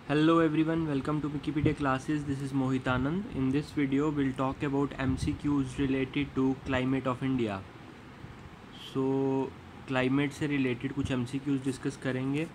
Hello everyone, welcome to Wikipedia classes. This is Mohit Anand. In this video, we'll talk about MCQs related to climate of India. So, climate से related कुछ MCQs discuss करेंगे.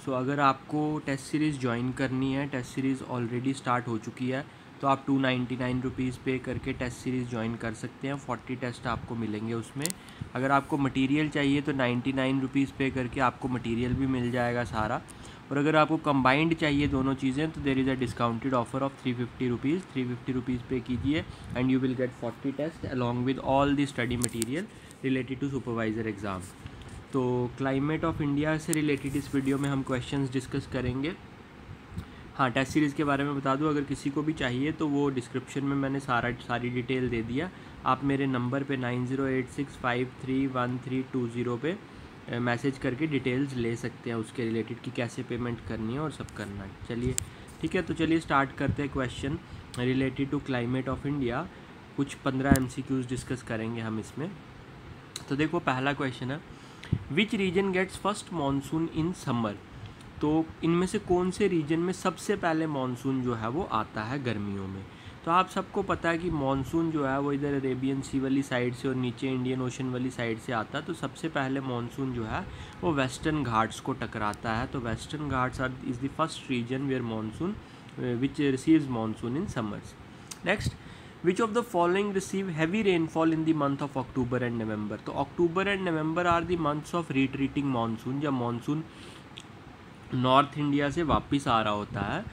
अगर आपको test series join करनी है, test series already start हो चुकी है, तो आप 299 रुपीज़ पे करके टेस्ट सीरीज़ ज्वाइन कर सकते हैं. 40 टेस्ट आपको मिलेंगे उसमें. अगर आपको मटेरियल चाहिए तो 99 रुपीज़ पे करके आपको मटेरियल भी मिल जाएगा सारा. और अगर आपको कंबाइंड चाहिए दोनों चीज़ें तो there is a discounted offer of 350 rupees pay कीजिए and you will get 40 test along with all the study material related to supervisor exam. तो क्लाइमेट ऑफ इंडिया से रिलेटेड इस वीडियो में हम क्वेश्चंस डिस्कस करेंगे. हाँ, टेस्ट सीरीज़ के बारे में बता दूं, अगर किसी को भी चाहिए तो वो डिस्क्रिप्शन में मैंने सारी डिटेल दे दिया. आप मेरे नंबर पे 9086531320 पे मैसेज करके डिटेल्स ले सकते हैं उसके रिलेटेड कि कैसे पेमेंट करनी है और सब करना है. चलिए ठीक है, तो चलिए स्टार्ट करते हैं. Question related to climate of India, कुछ 15 MCQs डिस्कस करेंगे हम इसमें. तो देखो, पहला क्वेश्चन है, which region gets first monsoon in summer. तो इनमें से कौन से रीजन में सबसे पहले मानसून जो है वो आता है गर्मियों में. तो आप सबको पता है कि मानसून जो है वो इधर अरेबियन सी वाली साइड से और नीचे इंडियन ओशन वाली साइड से आता है. तो सबसे पहले मानसून जो है वो वेस्टर्न घाट्स को टकराता है. तो western ghats are is the first region where monsoon which receives monsoon in summers. Next, which of the following receive heavy rainfall in the month of October and November. तो October and November are the months of retreating monsoon. जब monsoon north India से वापस आ रहा होता है,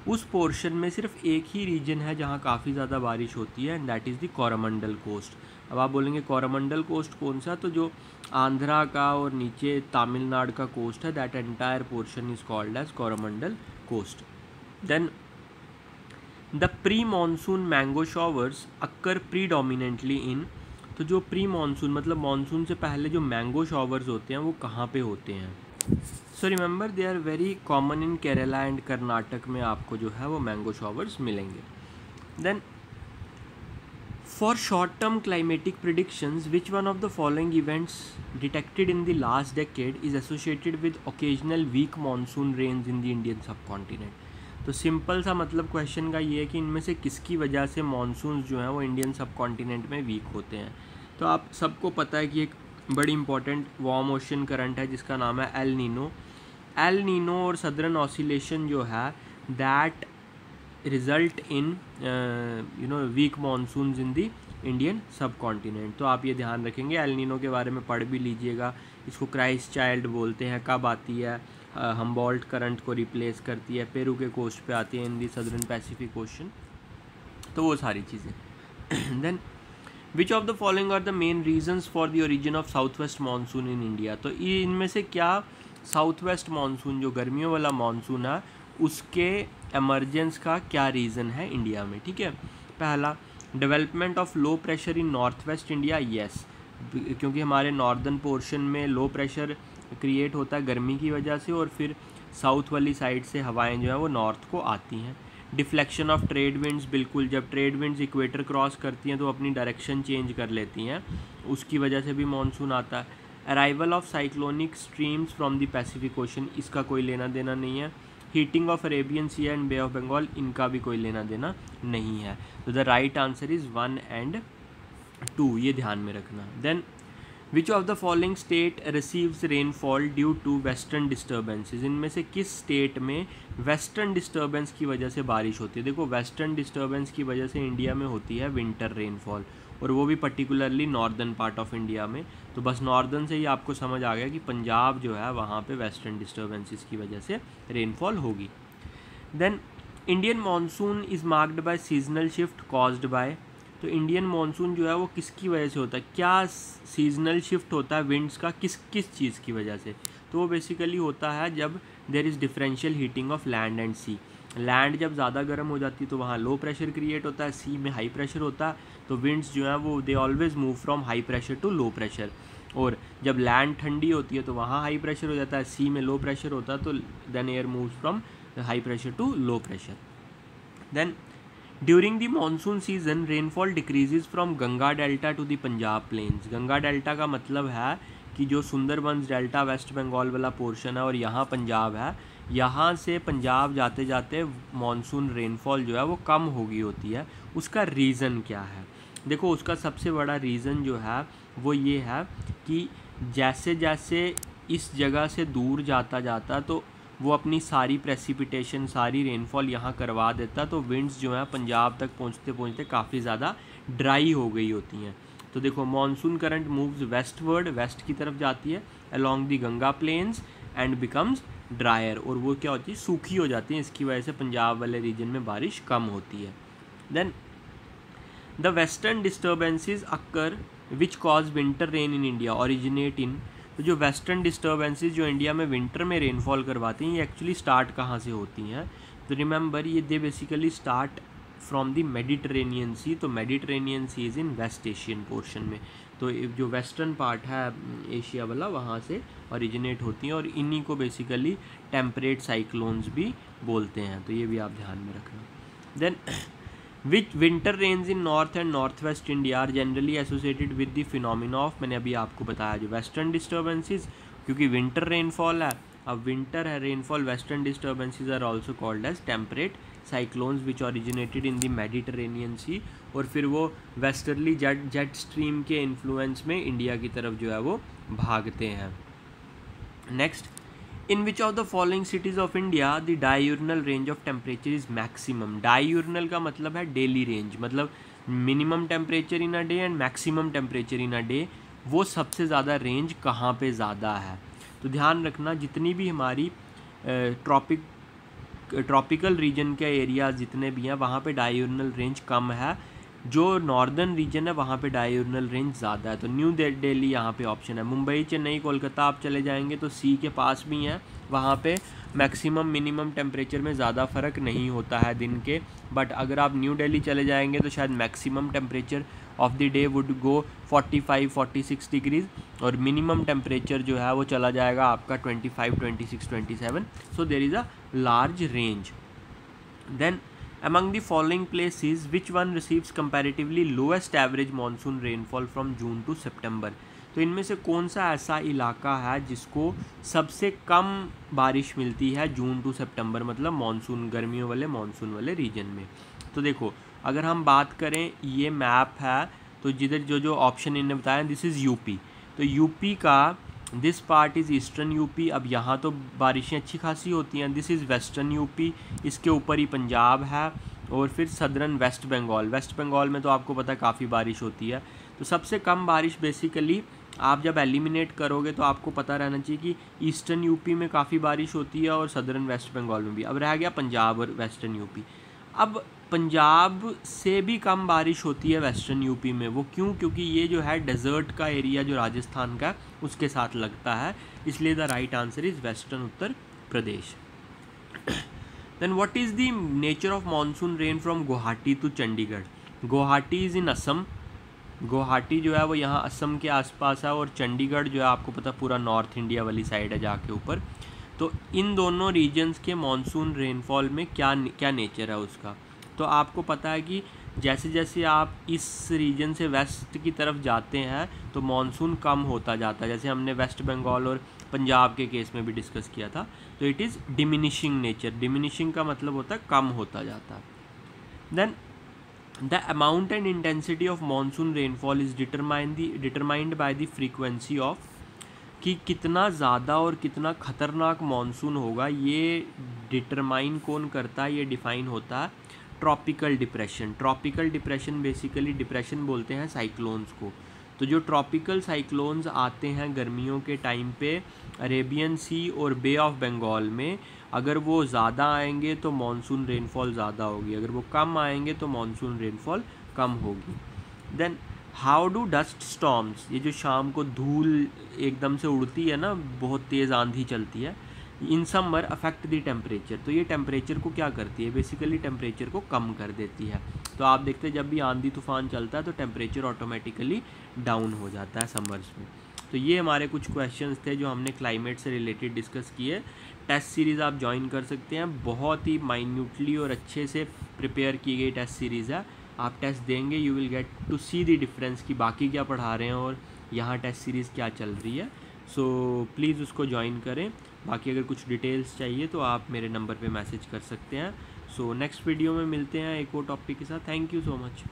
उस portion में सिर्फ एक ही रीजन है जहाँ काफ़ी ज़्यादा बारिश होती है, and that is the Coromandel coast. अब आप बोलेंगे कोरोमंडल कोस्ट कौन सा, तो जो आंध्रा का और नीचे तमिलनाडु का कोस्ट है, that entire portion is called as Coromandel coast. Then the pre monsoon mango showers occur predominantly in. तो जो प्री मानसून मतलब मानसून से पहले जो मैंगो शॉवर्स होते हैं वो कहाँ पे होते हैं. So remember, they are very common in Kerala and Karnataka में आपको जो है वो मैंगो शॉवर्स मिलेंगे. Then for short term climatic predictions, which one of the following events detected in the last decade is associated with occasional weak monsoon rains in the Indian subcontinent. तो simple सा मतलब question का ये है कि इनमें से किसकी वजह से मानसून जो हैं वो इंडियन सब कॉन्टिनेंट में वीक होते हैं. तो आप सबको पता है कि एक बड़ी इंपॉर्टेंट वार्म ओशन करंट है जिसका नाम है एल नीनो. एल नीनो और सदर्न ऑसिलेशन जो है that result in weak monsoons in the Indian subcontinent. तो आप ये ध्यान रखेंगे, एल नीनो के बारे में पढ़ भी लीजिएगा. इसको क्राइस्ट चाइल्ड बोलते हैं. कब आती है, हम्बोल्ट करंट को रिप्लेस करती है, पेरू के कोस्ट पे आती है in the southern Pacific ocean. तो वो सारी चीज़ें. Then which of the following are the main reasons for the origin of south west monsoon in India. तो इनमें से क्या साउथ वेस्ट मानसून जो गर्मियों वाला मानसून है उसके एमरजेंस का क्या रीज़न है इंडिया में. ठीक है, पहला, development of low pressure in north west India. Yes, क्योंकि हमारे नॉर्दर्न पोर्शन में लो प्रेशर क्रिएट होता है गर्मी की वजह से, और फिर साउथ वाली साइड से हवाएं जो है वो नॉर्थ को आती हैं. डिफ्लेक्शन ऑफ ट्रेड विंड्स, बिल्कुल, जब ट्रेड विंड्स इक्वेटर क्रॉस करती हैं तो अपनी डायरेक्शन चेंज कर लेती हैं, उसकी वजह से भी मानसून आता है. Arrival of cyclonic streams from the Pacific ocean, इसका कोई लेना देना नहीं है. Heating of Arabian sea and bay of Bengal, इनका भी कोई लेना देना नहीं है. तो the right answer is 1 and 2, ये ध्यान में रखना. Then which of the following state receives rainfall due to western disturbances. इनमें से किस स्टेट में वेस्टर्न डिस्टर्बेंस की वजह से बारिश होती है. देखो, वेस्टर्न डिस्टर्बेंस की वजह से इंडिया में होती है विंटर रेनफॉल, और वो भी particularly northern part of India में. तो बस नॉर्दर्न से ही आपको समझ आ गया कि पंजाब जो है वहाँ पे वेस्टर्न डिस्टर्बेंसेस की वजह से रेनफॉल होगी. Then Indian monsoon is marked by seasonal shift caused by. तो इंडियन मानसून जो है वो किसकी वजह से होता है, क्या सीजनल शिफ्ट होता है विंड्स का, किस चीज़ की वजह से. तो वो बेसिकली होता है जब there is differential heating of land and sea. Land जब ज़्यादा गर्म हो जाती है तो वहाँ लो प्रेशर क्रिएट होता है, सी में हाई प्रेशर होता है. तो विंड्स जो है वो they always move from high pressure to low pressure. और जब लैंड ठंडी होती है तो वहाँ हाई प्रेशर हो जाता है, सी में लो प्रेशर होता है, तो then air moves from high pressure to low pressure. Then during the monsoon season rainfall decreases from Ganga delta to the Punjab plains. Ganga delta का मतलब है कि जो सुंदरबंस डेल्टा वेस्ट बंगाल वाला पोर्शन है और यहाँ पंजाब है, यहाँ से पंजाब जाते जाते मॉनसून रेनफॉल जो है वो कम हो गई होती है। उसका रीज़न क्या है? देखो, उसका सबसे बड़ा रीज़न जो है वो ये है कि जैसे जैसे इस जगह से दूर जाता जाता तो वो अपनी सारी प्रेसिपिटेशन, सारी रेनफॉल यहाँ करवा देता, तो विंड्स जो है पंजाब तक पहुँचते पहुँचते काफ़ी ज़्यादा ड्राई हो गई होती हैं। तो देखो, monsoon current moves westward, west की तरफ जाती है along the Ganga plains and becomes drier, और वो क्या होती है, सूखी हो जाती है। इसकी वजह से पंजाब वाले रीजन में बारिश कम होती है। Then the western disturbances occur which cause winter rain in India originate in. तो जो वेस्टर्न डिस्टर्बेंसेज जो इंडिया में विंटर में रेनफॉल करवाती हैं, ये एक्चुअली स्टार्ट कहाँ से होती हैं? तो रिमेंबर, ये they basically start from the Mediterranean sea. तो Mediterranean sea is in west Asian portion में, तो जो वेस्टर्न पार्ट है एशिया वाला, वहाँ से ओरिजिनेट होती हैं, और इन्हीं को बेसिकली टेम्परेट साइक्लोन्स भी बोलते हैं। तो ये भी आप ध्यान में रखना। Then which winter rains in north and north west India are generally associated with the phenomena of, मैंने अभी आपको बताया, जो वेस्टर्न डिस्टर्बेंसेज, क्योंकि विंटर रेनफॉल है, अब विंटर है rainfall, western disturbances are also called as temperate cyclones which originated in the Mediterranean sea, और फिर वो वेस्टर्ली जेट स्ट्रीम के इन्फ्लुएंस में इंडिया की तरफ जो है वो भागते हैं। Next, in which of the following cities of India the diurnal range of temperature is maximum. Diurnal का मतलब है डेली रेंज, मतलब minimum temperature in a day and maximum temperature in a day, वो सबसे ज़्यादा रेंज कहाँ पे ज़्यादा है? तो ध्यान रखना, जितनी भी हमारी ट्रॉपिकल रीजन के एरियाज जितने भी हैं, वहाँ पे डायurnal रेंज कम है। जो नॉर्दर्न रीजन है वहाँ पे डायurnal रेंज ज़्यादा है। तो न्यू दिल्ली यहाँ पे ऑप्शन है। मुंबई, चेन्नई, कोलकाता आप चले जाएंगे तो सी के पास भी हैं, वहाँ पे मैक्सिमम मिनिमम टेम्परेचर में ज़्यादा फ़र्क नहीं होता है दिन के। बट अगर आप न्यू दिल्ली चले जाएंगे तो शायद maximum temperature of the day would go 45-46 degrees, और मिनिमम टेम्परेचर जो है वो चला जाएगा आपका 25, 26, 27। So there is a large range. Then among the following places which one receives comparatively lowest average monsoon rainfall from June to September? तो इनमें से कौन सा ऐसा इलाका है जिसको सबसे कम बारिश मिलती है जून टू सितंबर, मतलब मानसून, गर्मियों वाले मानसून वाले रीजन में? तो देखो, अगर हम बात करें, ये मैप है, तो जिधर जो जो ऑप्शन इन्होंने बताया, दिस इज़ यूपी। तो यूपी का this part is eastern UP, अब यहाँ तो बारिशें अच्छी खासी होती हैं। दिस इज़ वेस्टर्न यूपी, इसके ऊपर ही पंजाब है, और फिर southern west Bengal. West Bengal में तो आपको पता है काफ़ी बारिश होती है। तो सबसे कम बारिश बेसिकली आप जब एलिमिनेट करोगे तो आपको पता रहना चाहिए कि ईस्टर्न यूपी में काफ़ी बारिश होती है और सदर्न वेस्ट बंगाल में भी। अब रह गया पंजाब और वेस्टर्न यूपी। अब पंजाब से भी कम बारिश होती है वेस्टर्न यूपी में, वो क्यों? क्योंकि ये जो है डेजर्ट का एरिया जो राजस्थान का उसके साथ लगता है, इसलिए the right answer is western Uttar Pradesh. Then what is the nature of monsoon rain from Guwahati to Chandigarh? Guwahati is in Assam, Guwahati जो है वो यहाँ असम के आसपास है, और चंडीगढ़ जो है आपको पता पूरा नॉर्थ इंडिया वाली साइड है जाके ऊपर। तो इन दोनों रीजन्स के मानसून रेनफॉल में क्या नेचर है उसका? तो आपको पता है कि जैसे जैसे आप इस रीजन से वेस्ट की तरफ जाते हैं तो मानसून कम होता जाता है, जैसे हमने वेस्ट बंगाल और पंजाब के केस में भी डिस्कस किया था। तो it is diminishing nature. Diminishing का मतलब होता है कम होता जाता है। Then the amount and intensity of monsoon rainfall is determined by the frequency of, कि कितना ज़्यादा और कितना ख़तरनाक मानसून होगा, ये डिटरमाइन कौन करता है? ये डिफ़ाइन होता है tropical depression. Tropical depression basically depression बोलते हैं साइक्लोन्स को। तो जो ट्रॉपिकल साइक्लोन्स आते हैं गर्मियों के टाइम पे अरेबियन सी और बे ऑफ बंगाल में, अगर वो ज़्यादा आएंगे तो मानसून रेनफॉल ज़्यादा होगी, अगर वो कम आएंगे तो मानसून रेनफॉल कम होगी। Then how do dust storms, ये जो शाम को धूल एकदम से उड़ती है ना, बहुत तेज़ आंधी चलती है, in summer affect the temperature. तो ये टेम्परेचर को क्या करती है? बेसिकली टेम्परेचर को कम कर देती है। तो आप देखते हैं जब भी आंधी तूफान चलता है तो टेम्परेचर ऑटोमेटिकली डाउन हो जाता है समर्स में। तो ये हमारे कुछ क्वेश्चंस थे जो हमने क्लाइमेट से रिलेटेड डिस्कस किए। टेस्ट सीरीज़ आप ज्वाइन कर सकते हैं, बहुत ही माइन्यूटली और अच्छे से प्रिपेयर की गई टेस्ट सीरीज़ है। आप टेस्ट देंगे, you will get to see the difference कि बाकी क्या पढ़ा रहे हैं और यहाँ टेस्ट सीरीज़ क्या चल रही है। सो प्लीज़ उसको ज्वाइन करें। बाकी अगर कुछ डिटेल्स चाहिए तो आप मेरे नंबर पे मैसेज कर सकते हैं। सो नेक्स्ट वीडियो में मिलते हैं एक और टॉपिक के साथ। Thank you so much.